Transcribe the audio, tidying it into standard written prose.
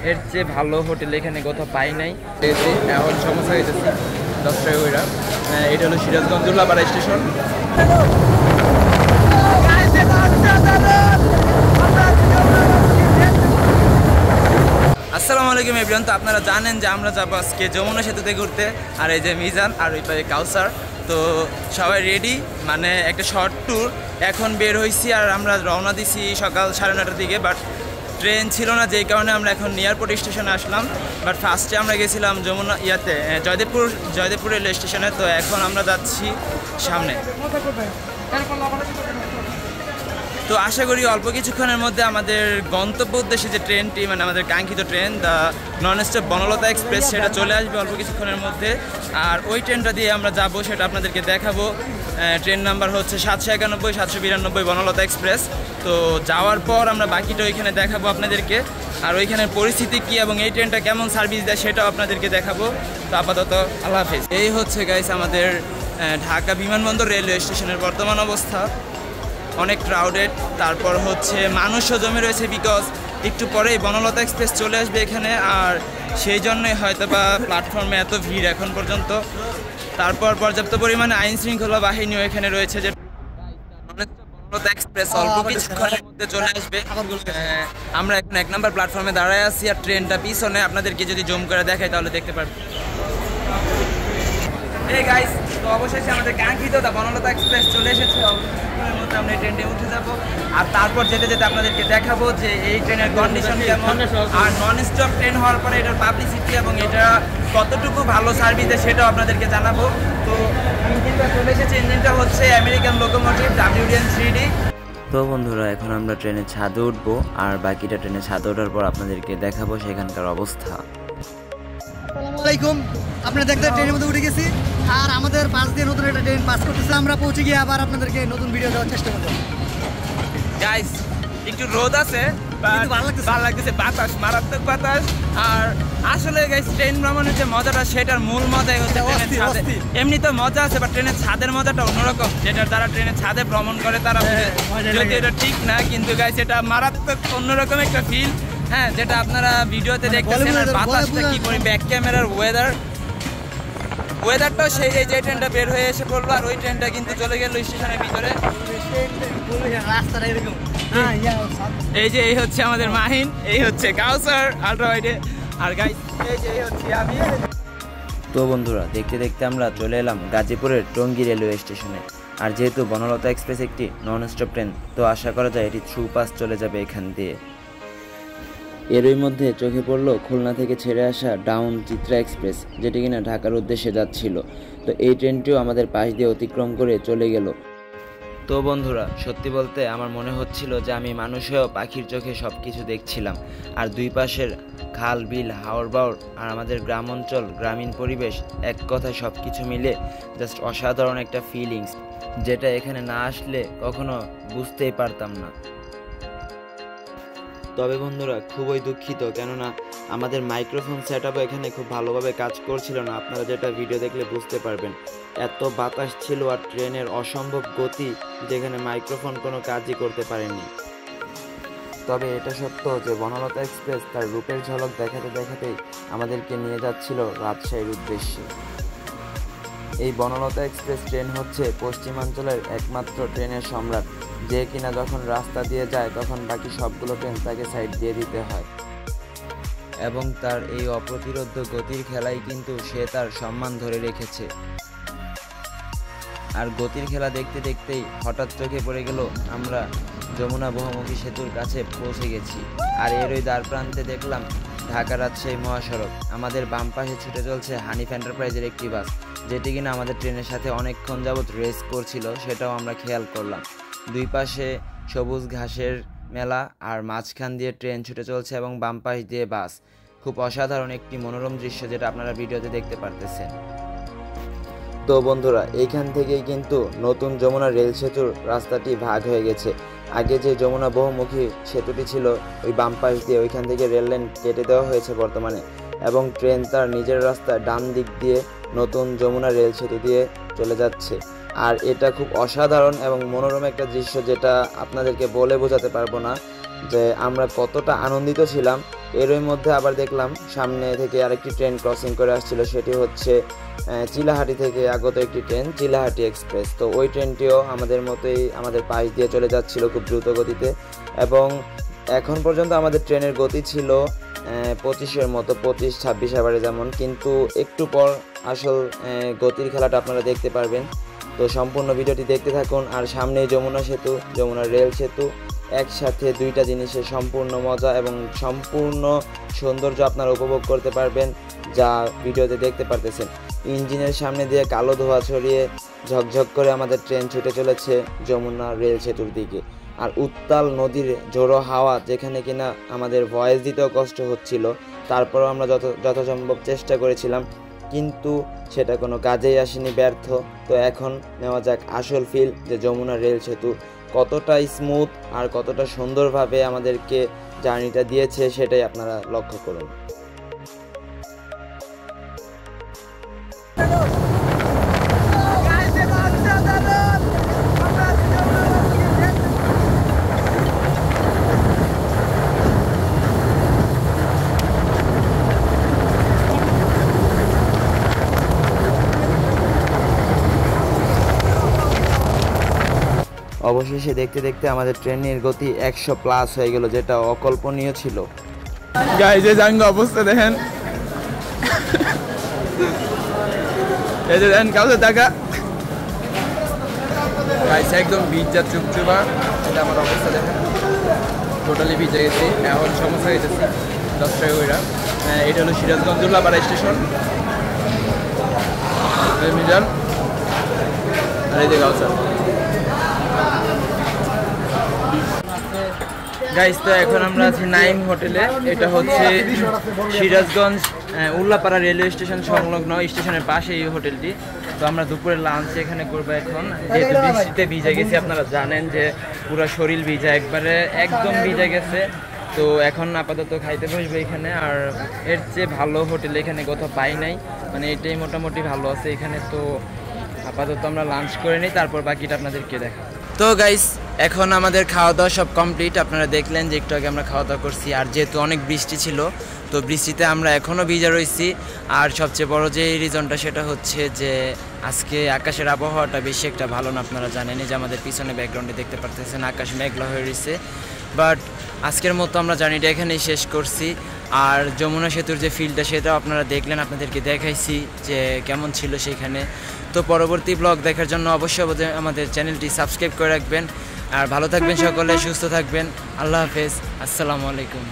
এর চেয়ে ভালো হোটেল এখানে কোথাও পাই নাই। এখন সমস্যা হয়েছে 10 টাকা করে। এটা হলো সিরাজগঞ্জ দুল্লাপাড়া স্টেশন। আসসালামু আলাইকুম এভরিওয়ান। তো আপনারা জানেন যে আমরা যাবো আজকে যমুনা সেতুতে ঘুরতে। আর এই যে মিজান আর ওই পাশে কাউসার। তো সবাই রেডি, মানে একটা শর্ট ট্যুর। এখন বের হয়েছি আর আমরা রওনা দিছি সকাল 9:30টার দিকে। বাট ট্রেন ছিল না, যেই কারণে আমরা এখন এয়ারপোর্ট স্টেশনে আসলাম। বাট ফার্স্টে আমরা গেছিলাম যমুনা জয়দেবপুর রেল স্টেশনে। তো এখন আমরা যাচ্ছি সামনে। তো আশা করি অল্প কিছুক্ষণের মধ্যে আমাদের গন্তব্য উদ্দেশ্যে যে ট্রেনটি, মানে আমাদের কাঙ্ক্ষিত train the non stop Banalata express, সেটা চলে আসবে অল্প কিছুক্ষণের মধ্যে। আর ওই ট্রেনটা দিয়ে আমরা যাব, সেটা আপনাদেরকে দেখাবো। ট্রেন নাম্বার হচ্ছে 791 792 বনলতা এক্সপ্রেস। তো যাওয়ার পর আমরা বাকিটা ওইখানে দেখাবো আপনাদেরকে। আর ওইখানের পরিস্থিতি কী এবং এই ট্রেনটা কেমন সার্ভিস দেয় সেটাও আপনাদেরকে দেখাবো। তো আপাতত আল্লাহ হাফেজ। এই হচ্ছে গাইস আমাদের ঢাকা বিমানবন্দর রেলওয়ে স্টেশনের বর্তমান অবস্থা। অনেক ক্রাউডেড, তারপর হচ্ছে মানুষও জমে রয়েছে, বিকজ একটু পরেই বনলতা এক্সপ্রেস চলে আসবে এখানে। আর সেই জন্যই হয়তো বা প্ল্যাটফর্মে এত ভিড় এখন পর্যন্ত। তারপর পর্যাপ্ত পরিমাণে আইন শৃঙ্খলা বাহিনীও এখানে রয়েছে। যে বনলতা এক্সপ্রেস অল্প কিছুক্ষণের মধ্যে চলে আসবে। আমরা এখন 1 নম্বর প্ল্যাটফর্মে দাঁড়ায় আছি আর ট্রেনটা পিছনে। আপনাদেরকে যদি জুম করে দেখাই তাহলে দেখতে পারবেন। এই গাইস, তো অবশেষে আমাদের কাঙ্ক্ষিত বনলতা এক্সপ্রেস চলে এসেছে। মধ্যে আমরা এই ট্রেনে উঠে যাব আর তারপর যেতে যেতে আপনাদেরকে দেখাবো যে এই ট্রেনের কন্ডিশন কেমন। আর নন স্টপ ট্রেন হওয়ার পরে এটার পাবলিসিটি এবং এটা কতটুকু ভালো সার্ভিস দেয় সেটাও আপনাদেরকে জানাবো। তো ইঞ্জিনটা চলে এসেছে, ইঞ্জিনটা হচ্ছে আমেরিকান লোকোমোটিভ WDN 3D। তো বন্ধুরা, এখন আমরা ট্রেনের ছাদে উঠবো আর বাকিটা ট্রেনের ছাদে ওঠার পর আপনাদেরকে দেখাবো সেখানকার অবস্থা। আসসালামু আলাইকুম। আপনারা দেখতে ট্রেনের মধ্যে উঠে গেছি আর আমাদের পাশ দিয়ে নতুন একটা ট্রেন পাস করতেছে। আমরা পৌঁছে গিয়ে আবার আপনাদেরকে নতুন ভিডিও দেওয়ার চেষ্টা করব। গাইস, একটু রোদ আছে, ভালো লাগতেছে, বাতাস, মারাত্মক বাতাস। আর আসলে গাইস, ট্রেন ভ্রমণের যে মজাটা, সেটার মূল মজাই হচ্ছে ট্রেনের ছাদে। এমনি তো মজা আছে, বাট ট্রেনের ছাদের মজাটা অন্যরকম। যেটা যারা ট্রেনের ছাদে ভ্রমণ করে তারা যদি এটা ঠিক না, কিন্তু গাইস এটা মারাত্মক অন্যরকম একটা ফিল। হ্যাঁ, যেটা আপনারা ভিডিওতে দেখতেছেন। আর বাতাসটা কি করি, ব্যাক ক্যামেরার ওয়েদারটাও সেই যে ট্রেনটা বের হয়ে এসে পড়লো। আর ওই ট্রেনটা কিন্তু চলে গেল স্টেশনের ভিতরে। এই হচ্ছে আমাদের মাহিন, এই হচ্ছে কাউসার আল্ট্রা ওয়াইডে, আর গাইস এই হচ্ছে আমি। তো বন্ধুরা, দেখতে দেখতে আমরা চলে এলাম গাজীপুরের টঙ্গী রেলওয়ে স্টেশনে। আর যেহেতু বনলতা এক্সপ্রেস একটি নন স্টপ ট্রেন, তো আশা করা যায় এটি থ্রু পাস চলে যাবে এখান দিয়ে। এরই মধ্যে চোখে পড়লো খুলনা থেকে ছেড়ে আসা ডাউন চিত্রা এক্সপ্রেস, যেটি কিনা ঢাকার উদ্দেশ্যে যাচ্ছিল। তো এই ট্রেনটিও আমাদের পাশ দিয়ে অতিক্রম করে চলে গেল। তো বন্ধুরা, সত্যি বলতে আমার মনে হচ্ছিল যে আমি মানুষ হয়েও পাখির চোখে সব কিছু দেখছিলাম। আর দুই পাশের খাল বিল হাওর বাওর আর আমাদের গ্রাম অঞ্চল, গ্রামীণ পরিবেশ, এক কথায় সব কিছু মিলে জাস্ট অসাধারণ একটা ফিলিংস, যেটা এখানে না আসলে কখনো বুঝতেই পারতাম না। তবে বন্ধুরা, খুবই দুঃখিত, কেননা আমাদের মাইক্রোফোন সেটআপও এখানে খুব ভালোভাবে কাজ করছিল না। আপনারা যেটা ভিডিও দেখলে বুঝতে পারবেন, এত বাতাস ছিল আর ট্রেনের অসম্ভব গতি, যেখানে মাইক্রোফোন কোনো কাজই করতে পারেনি। তবে এটা সত্য যে বনলতা এক্সপ্রেস তার রূপের ঝলক দেখাতে দেখাতেই আমাদেরকে নিয়ে যাচ্ছিল রাজশাহীর উদ্দেশ্যে। এই বনলতা এক্সপ্রেস ট্রেন হচ্ছে পশ্চিমাঞ্চলের একমাত্র ট্রেনের সম্রাট, যে কিনা যখন রাস্তা দিয়ে যায় তখন বাকি সবগুলো ট্রেন তাকে সাইড দিয়ে দিতে হয়। এবং তার এই অপ্রতিরোধ্য গতির খেলাই কিন্তু সে তার সম্মান ধরে রেখেছে। আর গতির খেলা দেখতে দেখতেই হঠাৎ চোখে পড়ে গেল আমরা যমুনা বহুমুখী সেতুর কাছে পৌঁছে গেছি। আর এরই দ্বার প্রান্তে দেখলাম ঢাকা রাজশাহী মহাসড়ক। আমাদের বাম পাশে ছুটে চলছে হানিফ এন্টারপ্রাইজের একটি বাস, যেটি কিনা আমাদের ট্রেনের সাথে অনেকক্ষণ যাবৎ রেস করছিল, সেটাও আমরা খেয়াল করলাম। দুই পাশে সবুজ ঘাসের মেলা আর মাঝখান দিয়ে ট্রেন ছুটে চলছে এবং বাম পাশ দিয়ে বাস। খুব অসাধারণ একটি মনোরম দৃশ্য, যেটা আপনারা ভিডিওতে দেখতে পারতেছেন। তো বন্ধুরা, এইখান থেকেই কিন্তু নতুন যমুনা রেল সেতুর রাস্তাটি ভাগ হয়ে গেছে। আগে যে যমুনা বহুমুখী সেতুটি ছিল, ওই বাম পাশ দিয়ে ওইখান থেকে রেল লাইন কেটে দেওয়া হয়েছে বর্তমানে, এবং ট্রেন তার নিজের রাস্তায় ডান দিক দিয়ে নতুন যমুনা রেল সেতু দিয়ে চলে যাচ্ছে। আর এটা খুব অসাধারণ এবং মনোরম একটা দৃশ্য, যেটা আপনাদেরকে বলে বোঝাতে পারবো না যে আমরা কতটা আনন্দিত ছিলাম এরই মধ্যে আবার দেখলাম সামনে থেকে আরেকটি ট্রেন ক্রসিং করে আসছিল, সেটি হচ্ছে চিলাহাটি থেকে আগত একটি ট্রেন, চিলাহাটি এক্সপ্রেস। তো ওই ট্রেনটিও আমাদের মতোই আমাদের পাশ দিয়ে চলে যাচ্ছিল খুব দ্রুত গতিতে, এবং এখন পর্যন্ত আমাদের ট্রেনের গতি ছিল 25-এর মতো, 25-26 আবারে যেমন, কিন্তু একটু পর আসল গতির খেলাটা আপনারা দেখতে পারবেন। তো সম্পূর্ণ ভিডিওটি দেখতে থাকুন। আর সামনেই যমুনা সেতু, যমুনা রেল সেতু, একসাথে দুইটা জিনিসের সম্পূর্ণ মজা এবং সম্পূর্ণ সৌন্দর্য আপনারা উপভোগ করতে পারবেন, যা ভিডিওতে দেখতে পারতেছেন। ইঞ্জিনের সামনে দিয়ে কালো ধোঁয়া ছড়িয়ে ঝকঝক করে আমাদের ট্রেন ছুটে চলেছে যমুনা রেল সেতুর দিকে। আর উত্তাল নদীর ঝোড়ো হাওয়া, যেখানে কিনা আমাদের ভয়েস দিতেও কষ্ট হচ্ছিল, তারপরেও আমরা যথাসম্ভব চেষ্টা করেছিলাম, কিন্তু সেটা কোনো কাজেই আসেনি, ব্যর্থ। তো এখন নেওয়া যাক আসল ফিল, যে যমুনা রেল সেতু কতটা স্মুথ আর কতটা সুন্দরভাবে আমাদেরকে জার্নিটা দিয়েছে, সেটাই আপনারা লক্ষ্য করুন। অবশেষে দেখতে দেখতে আমাদের ট্রেনের গতি 100+ হয়ে গেল, যেটা অকল্পনীয় ছিল। গাইস এই জাঙ্গ অবস্থা দেখেন, এই যে দেখেন কাউকে টাকা গাইস একদম ভিজা চুপচুপা। এটা আমার অবস্থা দেখেন, টোটালি ভিজে গেছি। এখন সমস্যা হয়েছে 10 টাকা কইরা। এটা হলো সিরাজগঞ্জ উল্লাপাড়া স্টেশন, মিজান। আর এই যে গাউসা গাইস। তো এখন আমরা আছি নাইম হোটেলে। এটা হচ্ছে সিরাজগঞ্জ উল্লাপাড়া রেলওয়ে স্টেশন সংলগ্ন, স্টেশনের পাশে এই হোটেলটি। তো আমরা দুপুরের লাঞ্চ এখানে করবো এখন, যেহেতু বৃষ্টিতে ভিজে গেছি। আপনারা জানেন যে পুরো শরীর ভিজা, একবারে একদম ভিজে গেছে। তো এখন আপাতত খাইতে বসবো এখানে। আর এর চেয়ে ভালো হোটেল এখানে কোথাও পাই নাই, মানে এটাই মোটামুটি ভালো আছে এখানে। তো আপাতত আমরা লাঞ্চ করে নিই, তারপর বাকিটা আপনাদেরকে দেখাবো। তো গাইস এখন আমাদের খাওয়া দাওয়া সব কমপ্লিট। আপনারা দেখলেন যে একটু আগে আমরা খাওয়া দাওয়া করছি। আর যেহেতু অনেক বৃষ্টি ছিল, তো বৃষ্টিতে আমরা এখনও ভিজা রয়েছি। আর সবচেয়ে বড় যে রিজনটা, সেটা হচ্ছে যে আজকে আকাশের আবহাওয়াটা বেশি একটা ভালো না। আপনারা জানেন যে আমাদের পিছনে ব্যাকগ্রাউন্ডে দেখতে পারতেছেন আকাশ মেঘলা হয়ে রয়েছে। বাট আজকের মতো আমরা জার্নিটা এখানেই শেষ করছি। আর যমুনা সেতুর যে ফিল্ডটা, সেটাও আপনারা দেখলেন, আপনাদেরকে দেখাইছি যে কেমন ছিল সেখানে। তো পরবর্তী ব্লগ দেখার জন্য অবশ্যই আমাদের চ্যানেলটি সাবস্ক্রাইব করে রাখবেন। আর ভালো থাকবেন সকলে, সুস্থ থাকবেন। আল্লাহ হাফেজ, আসসালামু আলাইকুম।